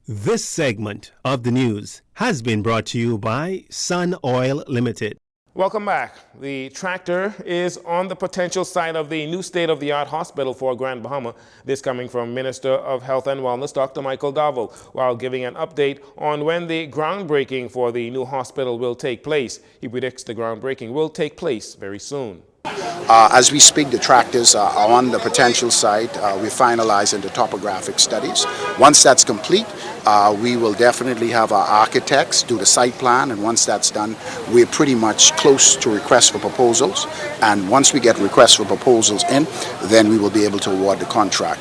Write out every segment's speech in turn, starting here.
This segment of the news has been brought to you by Sun Oil Limited. Welcome back. The tractor is on the potential site of the new state-of-the-art hospital for Grand Bahama. This coming from Minister of Health and Wellness, Dr. Michael Dowell, while giving an update on when the groundbreaking for the new hospital will take place. He predicts the groundbreaking will take place very soon. As we speak, the tractors are on the potential site. We're finalizing the topographic studies. Once that's complete, we will definitely have our architects do the site plan, and once that's done, we're pretty much close to requests for proposals. And once we get requests for proposals in, then we will be able to award the contract.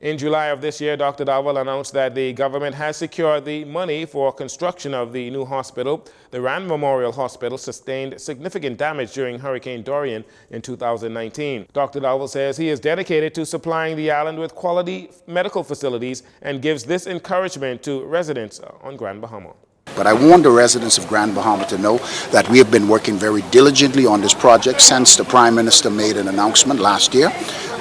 In July of this year, Dr. Dowell announced that the government has secured the money for construction of the new hospital. The Rand Memorial Hospital sustained significant damage during Hurricane Dorian in 2019. Dr. Dowell says he is dedicated to supplying the island with quality medical facilities and gives this encouragement to residents on Grand Bahama. But I want the residents of Grand Bahama to know that we have been working very diligently on this project since the Prime Minister made an announcement last year,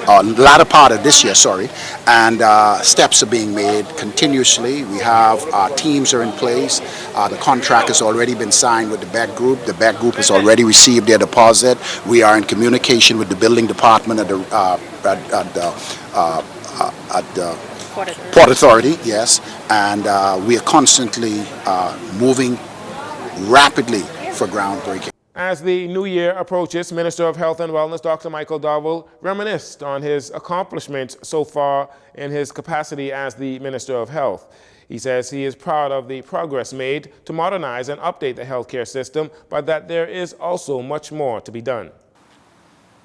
latter part of this year, sorry, and steps are being made continuously. We have our teams are in place. The contract has already been signed with the BEG Group. The BEG Group has already received their deposit. We are in communication with the building department at the Port Authority, yes, and we are constantly moving rapidly for groundbreaking. As the new year approaches, Minister of Health and Wellness Dr. Michael Dowell reminisced on his accomplishments so far in his capacity as the Minister of Health. He says he is proud of the progress made to modernize and update the healthcare system, but that there is also much more to be done.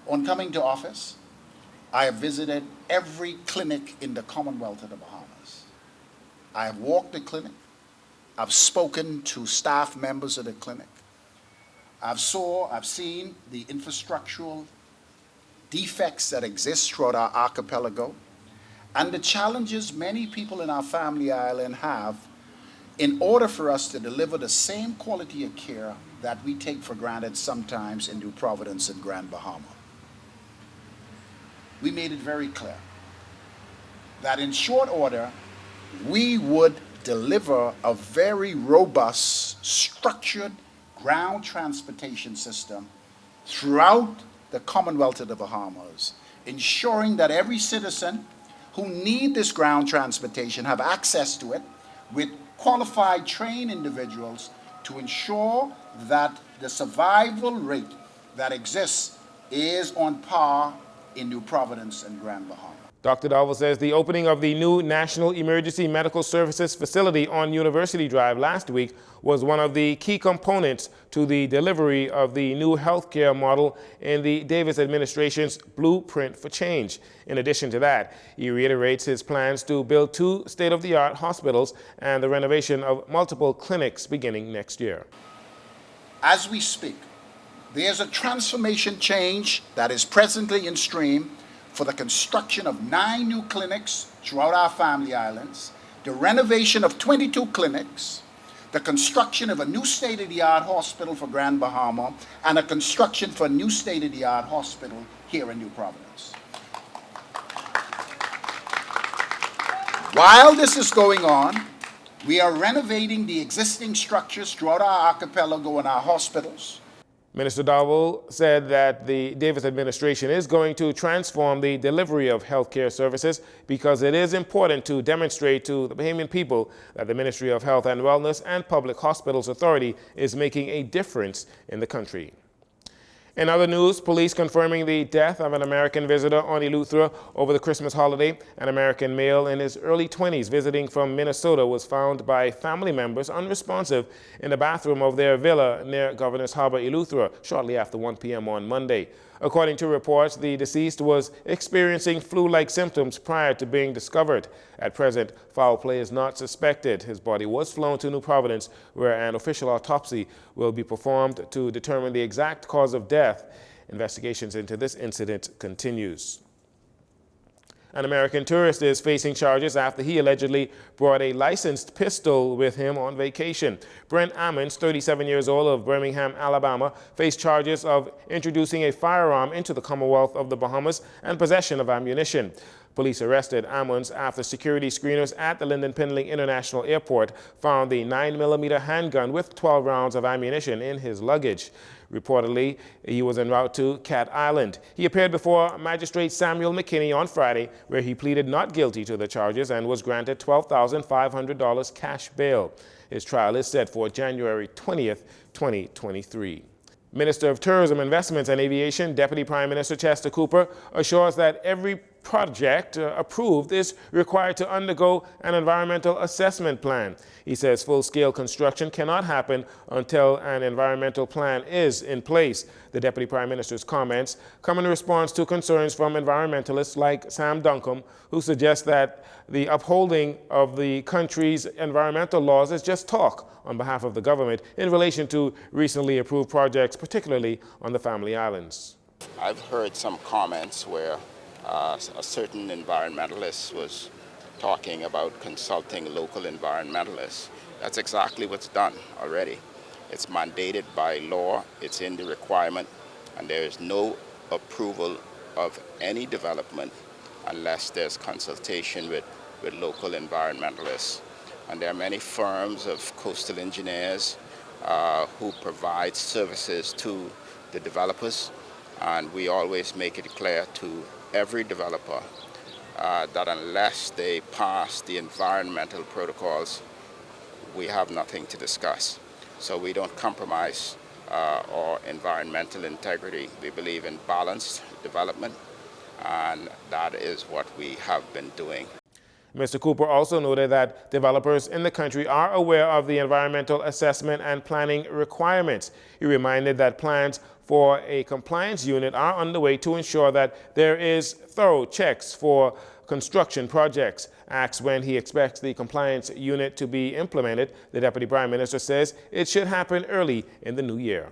On coming to office, I have visited every clinic in the Commonwealth of the Bahamas. I have walked the clinic. I've spoken to staff members of the clinic. I've seen the infrastructural defects that exist throughout our archipelago and the challenges many people in our family island have in order for us to deliver the same quality of care that we take for granted sometimes in New Providence and Grand Bahama. We made it very clear that in short order, we would deliver a very robust, structured ground transportation system throughout the Commonwealth of the Bahamas, ensuring that every citizen who needs this ground transportation have access to it with qualified, trained individuals to ensure that the survival rate that exists is on par in New Providence and Grand Bahama. Dr. Dowell says the opening of the new National Emergency Medical Services facility on University Drive last week was one of the key components to the delivery of the new healthcare model in the Davis administration's Blueprint for Change. In addition to that, he reiterates his plans to build 2 state-of-the-art hospitals and the renovation of multiple clinics beginning next year. As we speak, there's a transformation change that is presently in stream for the construction of 9 new clinics throughout our family islands, the renovation of 22 clinics, the construction of a new state-of-the-art hospital for Grand Bahama, and a construction for a new state-of-the-art hospital here in New Providence. While this is going on, we are renovating the existing structures throughout our archipelago and our hospitals. Minister Dowell said that the Davis administration is going to transform the delivery of healthcare services because it is important to demonstrate to the Bahamian people that the Ministry of Health and Wellness and Public Hospitals Authority is making a difference in the country. In other news, police confirming the death of an American visitor on Eleuthera over the Christmas holiday. An American male in his early 20s visiting from Minnesota was found by family members unresponsive in the bathroom of their villa near Governor's Harbor, Eleuthera, shortly after 1 p.m. on Monday. According to reports, the deceased was experiencing flu-like symptoms prior to being discovered. At present, foul play is not suspected. His body was flown to New Providence, where an official autopsy will be performed to determine the exact cause of death. Investigations into this incident continues. An American tourist is facing charges after he allegedly brought a licensed pistol with him on vacation. Brent Ammons, 37 years old, of Birmingham, Alabama, faced charges of introducing a firearm into the Commonwealth of the Bahamas and possession of ammunition. Police arrested Ammons after security screeners at the Lyndon Pindling International Airport found the 9mm handgun with 12 rounds of ammunition in his luggage. Reportedly, he was en route to Cat Island. He appeared before Magistrate Samuel McKinney on Friday, where he pleaded not guilty to the charges and was granted $12,500 cash bail. His trial is set for January 20th, 2023. Minister of Tourism, Investments and Aviation, Deputy Prime Minister Chester Cooper, assures that every project approved is required to undergo an environmental assessment plan. He says full-scale construction cannot happen until an environmental plan is in place. The Deputy Prime Minister's comments come in response to concerns from environmentalists like Sam Duncombe, who suggest that the upholding of the country's environmental laws is just talk on behalf of the government in relation to recently approved projects, particularly on the Family Islands. I've heard some comments where a certain environmentalist was talking about consulting local environmentalists. That's exactly what's done already. It's mandated by law, it's in the requirement, and there is no approval of any development unless there's consultation with local environmentalists. And there are many firms of coastal engineers who provide services to the developers, and we always make it clear to every developer that unless they pass the environmental protocols, we have nothing to discuss. So we don't compromise our environmental integrity. We believe in balanced development, and that is what we have been doing. Mr. Cooper also noted that developers in the country are aware of the environmental assessment and planning requirements. He reminded that plans for a compliance unit are underway to ensure that there is thorough checks for construction projects. Asked when he expects the compliance unit to be implemented, the Deputy Prime Minister says it should happen early in the new year.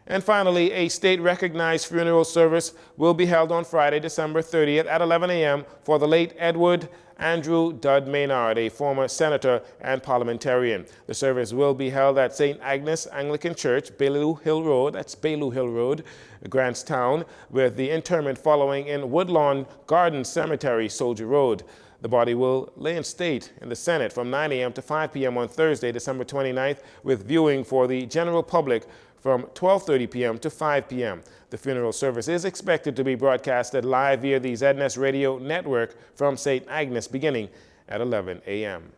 And finally, a state-recognized funeral service will be held on Friday, December 30th at 11 a.m. for the late Edward Andrew Dud Maynard, a former senator and parliamentarian. The service will be held at St. Agnes Anglican Church, Baileau Hill Road, that's Baileau Hill Road, Grantstown, with the interment following in Woodlawn Garden Cemetery, Soldier Road. The body will lay in state in the Senate from 9 a.m. to 5 p.m. on Thursday, December 29th, with viewing for the general public from 12:30 p.m. to 5 p.m. The funeral service is expected to be broadcasted live via the ZNS radio network from St. Agnes beginning at 11 a.m.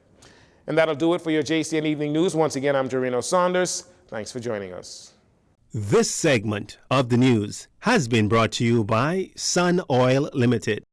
And that'll do it for your JCN Evening News. Once again, I'm Dorino Saunders. Thanks for joining us. This segment of the news has been brought to you by Sun Oil Limited.